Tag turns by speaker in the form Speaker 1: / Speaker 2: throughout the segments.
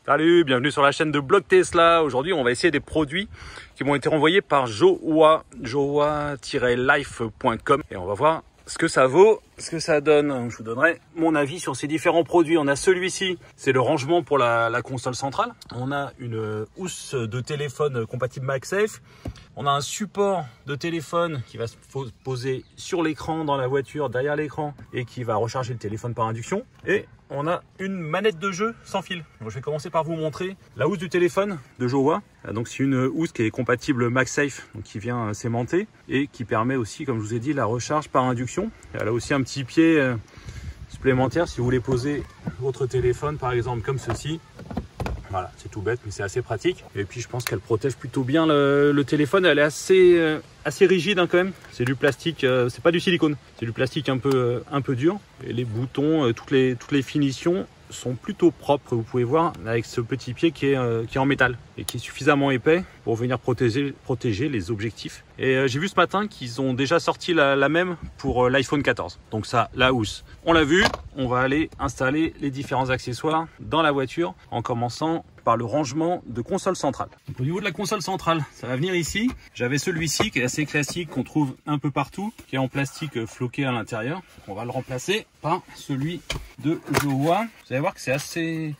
Speaker 1: Salut, bienvenue sur la chaîne de Blog Tesla. Aujourd'hui, on va essayer des produits qui m'ont été renvoyés par Jowa, jowa-life.com et on va voir ce que ça vaut, ce que ça donne. Je vous donnerai mon avis sur ces différents produits. On a celui-ci, c'est le rangement pour la console centrale. On a une housse de téléphone compatible MagSafe. On a un support de téléphone qui va se poser sur l'écran dans la voiture, derrière l'écran, et qui va recharger le téléphone par induction. Et on a une manette de jeu sans fil. Donc, je vais commencer par vous montrer la housse du téléphone de Jowa. Donc c'est une housse qui est compatible MagSafe, donc qui vient s'aimanter et qui permet aussi, comme je vous ai dit, la recharge par induction. Elle a aussi un petit pied supplémentaire si vous voulez poser votre téléphone, par exemple comme ceci. Voilà, c'est tout bête, mais c'est assez pratique. Et puis, je pense qu'elle protège plutôt bien le téléphone. Elle est assez rigide hein, quand même. C'est du plastique, c'est pas du silicone. C'est du plastique un peu dur. Et les boutons, toutes les finitions sont plutôt propres. Vous pouvez voir avec ce petit pied qui est en métal et qui est suffisamment épais pour venir protéger les objectifs. Et j'ai vu ce matin qu'ils ont déjà sorti la même pour l'iPhone 14. Donc ça, la housse, on l'a vu. On va aller installer les différents accessoires dans la voiture en commençant par le rangement de console centrale. Donc, au niveau de la console centrale, ça va venir ici. J'avais celui-ci qui est assez classique, qu'on trouve un peu partout, qui est en plastique floqué à l'intérieur. On va le remplacer par celui de Jowa. Vous allez voir que c'est assez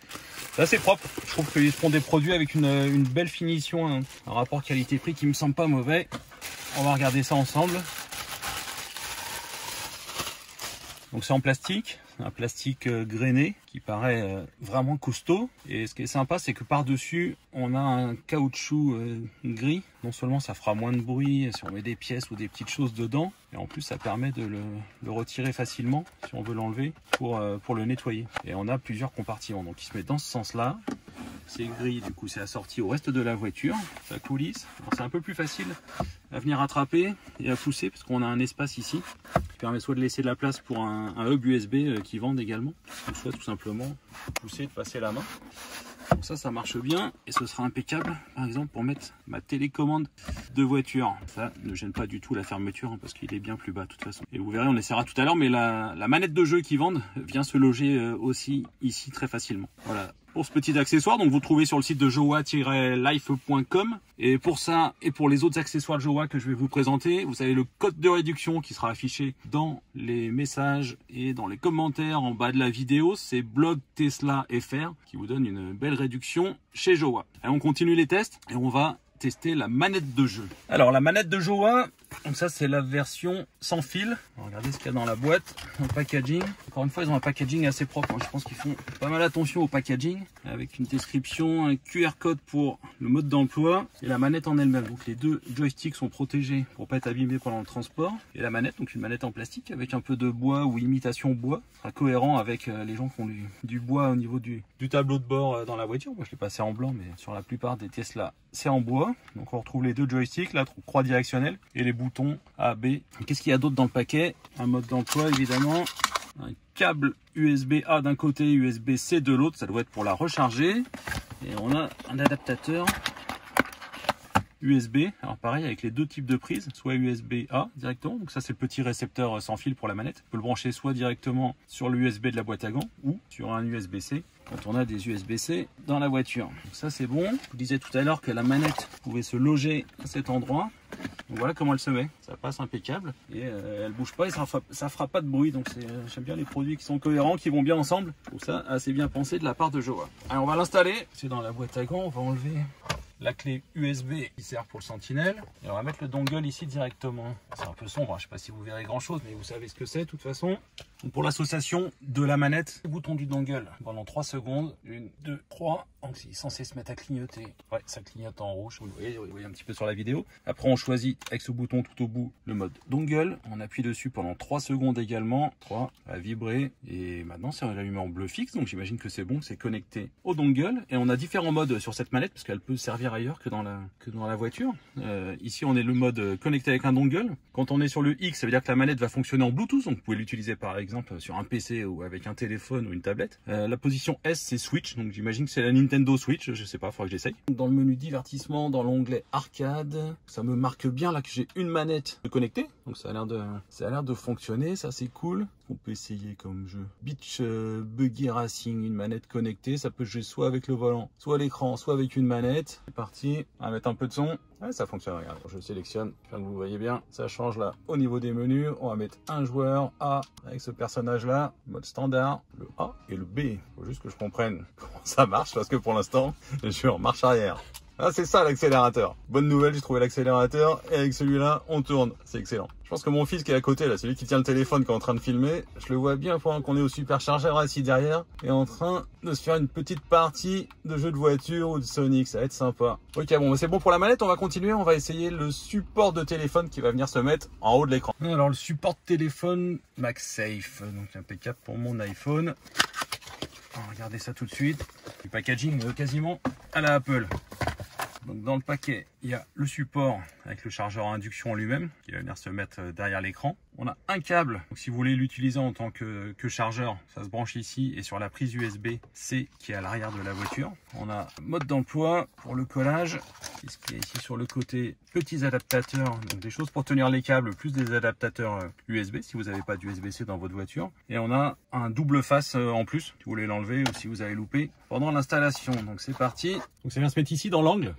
Speaker 1: propre. Je trouve qu'ils font des produits avec une belle finition, un rapport qualité-prix qui me semble pas mauvais. On va regarder ça ensemble. Donc c'est en plastique, un plastique grainé qui paraît vraiment costaud. Et ce qui est sympa, c'est que par-dessus, on a un caoutchouc gris. Non seulement ça fera moins de bruit si on met des pièces ou des petites choses dedans, et en plus ça permet de le retirer facilement si on veut l'enlever pour le nettoyer. Et on a plusieurs compartiments, donc il se met dans ce sens-là. C'est gris, du coup c'est assorti au reste de la voiture, ça coulisse. C'est un peu plus facile à venir attraper et à pousser parce qu'on a un espace ici qui permet soit de laisser de la place pour un hub USB qui vendent également, ou soit tout simplement pousser, de passer la main. Donc ça marche bien et ce sera impeccable par exemple pour mettre ma télécommande de voiture. Ça ne gêne pas du tout la fermeture hein, parce qu'il est bien plus bas de toute façon. Et vous verrez, on essaiera tout à l'heure, mais la manette de jeu qu'ils vendent vient se loger aussi ici très facilement. Voilà. Pour ce petit accessoire, donc vous le trouvez sur le site de jowa-life.com. Et pour ça et pour les autres accessoires de Jowa que je vais vous présenter, vous avez le code de réduction qui sera affiché dans les messages et dans les commentaires en bas de la vidéo. C'est Blog Tesla FR qui vous donne une belle réduction chez Jowa. Et on continue les tests et on va tester la manette de jeu. Alors la manette de Jowa, donc ça c'est la version sans fil. Regardez ce qu'il y a dans la boîte, le packaging. Encore une fois, ils ont un packaging assez propre. Je pense qu'ils font pas mal attention au packaging, avec une description, un QR code pour le mode d'emploi et la manette en elle-même. Donc les deux joysticks sont protégés pour pas être abîmés pendant le transport. Et la manette, donc une manette en plastique avec un peu de bois ou imitation bois, sera cohérent avec les gens qui ont du bois au niveau du tableau de bord dans la voiture. Moi je l'ai passé en blanc, mais sur la plupart des Tesla c'est en bois. Donc on retrouve les deux joysticks, la croix directionnelle et les boutons A, B. Qu'est-ce qu'il y a d'autre dans le paquet? Un mode d'emploi évidemment, un câble USB-A d'un côté, USB-C de l'autre, ça doit être pour la recharger. Et on a un adaptateur USB, alors pareil avec les deux types de prises, soit USB-A directement, donc ça c'est le petit récepteur sans fil pour la manette. On peut le brancher soit directement sur l'USB de la boîte à gants ou sur un USB-C quand on a des USB-C dans la voiture. Donc ça c'est bon. Je vous disais tout à l'heure que la manette pouvait se loger à cet endroit. Donc voilà comment elle se met, ça passe impeccable et elle bouge pas et ça fera pas de bruit. Donc j'aime bien les produits qui sont cohérents, qui vont bien ensemble. Je trouve ça assez bien pensé de la part de Jowa. Alors on va l'installer, c'est dans la boîte à gants, on va enlever la clé USB qui sert pour le Sentinelle et on va mettre le dongle ici directement. C'est un peu sombre, je sais pas si vous verrez grand chose, mais vous savez ce que c'est de toute façon. Donc pour l'association de la manette, le bouton du dongle pendant 3 secondes, 1, 2, 3. Donc il est censé se mettre à clignoter. Ouais, ça clignote en rouge, vous voyez un petit peu sur la vidéo. Après on choisit avec ce bouton tout au bout le mode dongle. On appuie dessus pendant 3 secondes également. 3, à vibrer. Et maintenant c'est allumé en bleu fixe, donc j'imagine que c'est bon, c'est connecté au dongle. Et on a différents modes sur cette manette parce qu'elle peut servir ailleurs que dans la voiture. Ici on est le mode connecté avec un dongle. Quand on est sur le X, ça veut dire que la manette va fonctionner en Bluetooth, donc vous pouvez l'utiliser par exemple sur un PC ou avec un téléphone ou une tablette. La position S c'est Switch, donc j'imagine que c'est la Nintendo Switch, je sais pas, il faudra que j'essaye. Dans le menu divertissement, dans l'onglet arcade, ça me marque bien là que j'ai une manette connectée, donc ça a l'air de fonctionner, ça c'est cool. qu'on peut essayer comme jeu? Beach Buggy Racing, une manette connectée. Ça peut jouer soit avec le volant, soit l'écran, soit avec une manette. C'est parti. On va mettre un peu de son. Ouais, ça fonctionne. Regarde, je sélectionne. Comme vous voyez bien, ça change là au niveau des menus. On va mettre un joueur A avec ce personnage-là. Mode standard, le A et le B. Faut juste que je comprenne comment ça marche parce que pour l'instant, je suis en marche arrière. Ah, c'est ça l'accélérateur. Bonne nouvelle, j'ai trouvé l'accélérateur et avec celui-là, on tourne. C'est excellent. Je pense que mon fils qui est à côté, là, celui qui tient le téléphone, qui est en train de filmer, je le vois bien pendant qu'on est au superchargeur assis derrière et en train de se faire une petite partie de jeu de voiture ou de Sonic. Ça va être sympa. Ok, bon, c'est bon pour la manette. On va continuer. On va essayer le support de téléphone qui va venir se mettre en haut de l'écran. Alors, le support de téléphone MagSafe. Donc, impeccable pour mon iPhone. On va regarder ça tout de suite. Du packaging quasiment à la Apple. Donc dans le paquet, il y a le support avec le chargeur à induction lui-même qui va venir se mettre derrière l'écran. On a un câble, donc si vous voulez l'utiliser en tant que chargeur, ça se branche ici et sur la prise USB-C qui est à l'arrière de la voiture. On a mode d'emploi pour le collage, ce qui est ici sur le côté, petits adaptateurs, donc des choses pour tenir les câbles, plus des adaptateurs USB si vous n'avez pas d'USB-C dans votre voiture. Et on a un double face en plus, si vous voulez l'enlever ou si vous avez loupé pendant l'installation. Donc c'est parti. Donc ça vient se mettre ici dans l'angle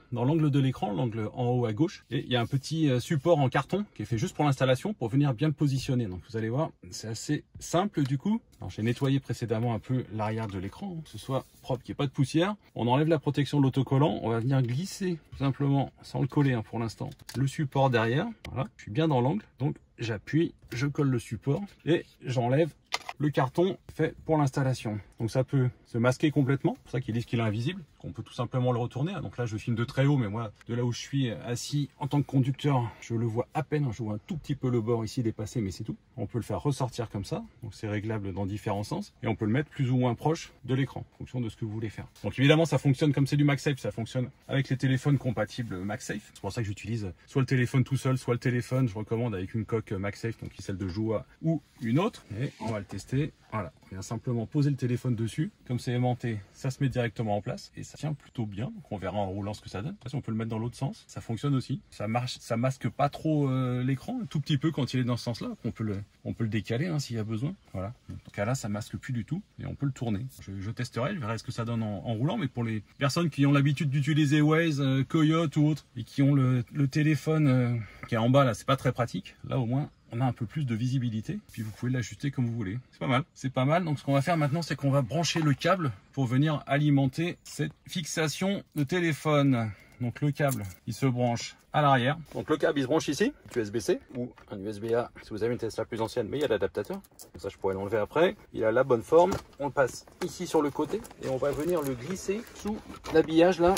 Speaker 1: de l'écran, l'angle en haut à gauche. Et il y a un petit support en carton qui est fait juste pour l'installation pour venir bien le positionner. Donc vous allez voir, c'est assez simple du coup. Alors j'ai nettoyé précédemment un peu l'arrière de l'écran, que ce soit propre, qu'il n'y ait pas de poussière. On enlève la protection de l'autocollant, on va venir glisser tout simplement, sans le coller pour l'instant, le support derrière. Voilà, je suis bien dans l'angle, donc j'appuie, je colle le support et j'enlève le carton fait pour l'installation. Donc ça peut se masquer complètement, c'est pour ça qu'ils disent qu'il est invisible. On peut tout simplement le retourner. Donc là je filme de très haut, mais moi de là où je suis assis en tant que conducteur, je le vois à peine. Je vois un tout petit peu le bord ici dépasser, mais c'est tout. On peut le faire ressortir comme ça, donc c'est réglable dans différents sens. Et on peut le mettre plus ou moins proche de l'écran, en fonction de ce que vous voulez faire. Donc évidemment ça fonctionne comme c'est du MagSafe, ça fonctionne avec les téléphones compatibles MagSafe. C'est pour ça que j'utilise soit le téléphone tout seul, soit le téléphone, je recommande avec une coque MagSafe, donc qui est celle de Jowa ou une autre. Et on va le tester. Voilà, on vient simplement poser le téléphone dessus. Comme c'est aimanté, ça se met directement en place et ça tient plutôt bien. Donc on verra en roulant ce que ça donne. Si on peut le mettre dans l'autre sens, ça fonctionne aussi. Ça marche, ça masque pas trop l'écran, un tout petit peu quand il est dans ce sens-là. On peut le décaler s'il y a besoin. Voilà. Donc, dans ce cas-là, ça masque plus du tout et on peut le tourner. Je testerai, je verrai ce que ça donne en roulant. Mais pour les personnes qui ont l'habitude d'utiliser Waze, Coyote ou autre et qui ont le téléphone qui est en bas là, c'est pas très pratique. Là au moins, on a un peu plus de visibilité, puis vous pouvez l'ajuster comme vous voulez. C'est pas mal, c'est pas mal. Donc ce qu'on va faire maintenant, c'est qu'on va brancher le câble pour venir alimenter cette fixation de téléphone. Donc le câble, il se branche à l'arrière. Donc le câble, il se branche ici, USB-C ou un USB-A si vous avez une Tesla plus ancienne, mais il y a l'adaptateur. Ça, je pourrais l'enlever après. Il a la bonne forme. On le passe ici sur le côté et on va venir le glisser sous l'habillage là,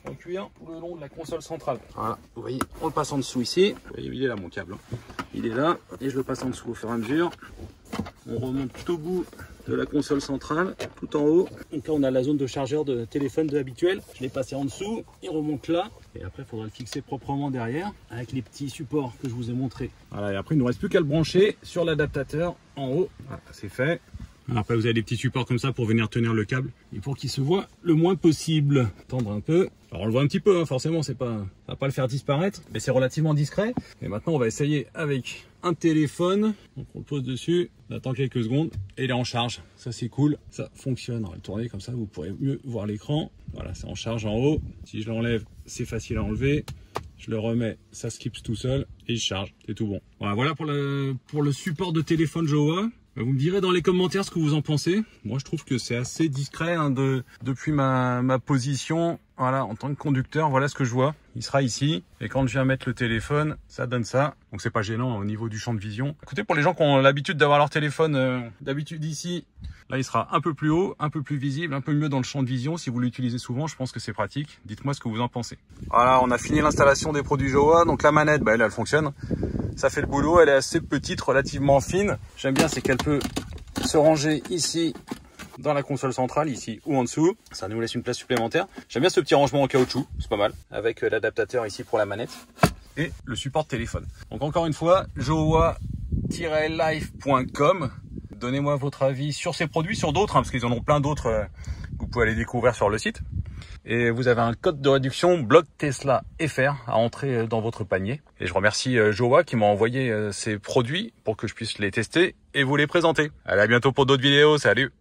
Speaker 1: en cuir, tout le long de la console centrale. Voilà, vous voyez, on le passe en dessous ici. Vous voyez, il est là mon câble. Il est là et je le passe en dessous au fur et à mesure. On remonte tout au bout de la console centrale, tout en haut. Donc là, on a la zone de chargeur de téléphone habituel. Je l'ai passé en dessous, il remonte là. Et après, il faudra le fixer proprement derrière avec les petits supports que je vous ai montrés. Voilà, et après, il ne nous reste plus qu'à le brancher sur l'adaptateur en haut. Voilà, c'est fait. Après, vous avez des petits supports comme ça pour venir tenir le câble et pour qu'il se voit le moins possible. Tendre un peu. Alors, on le voit un petit peu, forcément, ça va pas le faire disparaître, mais c'est relativement discret. Et maintenant, on va essayer avec un téléphone. Donc, on le pose dessus, on attend quelques secondes et il est en charge. Ça, c'est cool, ça fonctionne. On va le tourner comme ça, vous pourrez mieux voir l'écran. Voilà, c'est en charge en haut. Si je l'enlève, c'est facile à enlever. Je le remets, ça skips tout seul et il charge. C'est tout bon. Voilà pour le support de téléphone Jowa. Vous me direz dans les commentaires ce que vous en pensez. Moi, je trouve que c'est assez discret depuis ma position. Voilà, en tant que conducteur, voilà ce que je vois. Il sera ici. Et quand je viens mettre le téléphone, ça donne ça. Donc, c'est pas gênant au niveau du champ de vision. Écoutez, pour les gens qui ont l'habitude d'avoir leur téléphone d'habitude ici, là, il sera un peu plus haut, un peu plus visible, un peu mieux dans le champ de vision. Si vous l'utilisez souvent, je pense que c'est pratique. Dites-moi ce que vous en pensez. Voilà, on a fini l'installation des produits Jowa. Donc, la manette, elle fonctionne. Ça fait le boulot, elle est assez petite, relativement fine. J'aime bien, c'est qu'elle peut se ranger ici dans la console centrale, ici ou en dessous. Ça nous laisse une place supplémentaire. J'aime bien ce petit rangement en caoutchouc, c'est pas mal. Avec l'adaptateur ici pour la manette et le support de téléphone. Donc encore une fois, jowa-life.com. Donnez-moi votre avis sur ces produits, sur d'autres, parce qu'ils en ont plein d'autres que vous pouvez aller découvrir sur le site. et vous avez un code de réduction Blog Tesla FR à entrer dans votre panier. Et je remercie Joa qui m'a envoyé ces produits pour que je puisse les tester et vous les présenter. Allez, à bientôt pour d'autres vidéos. Salut!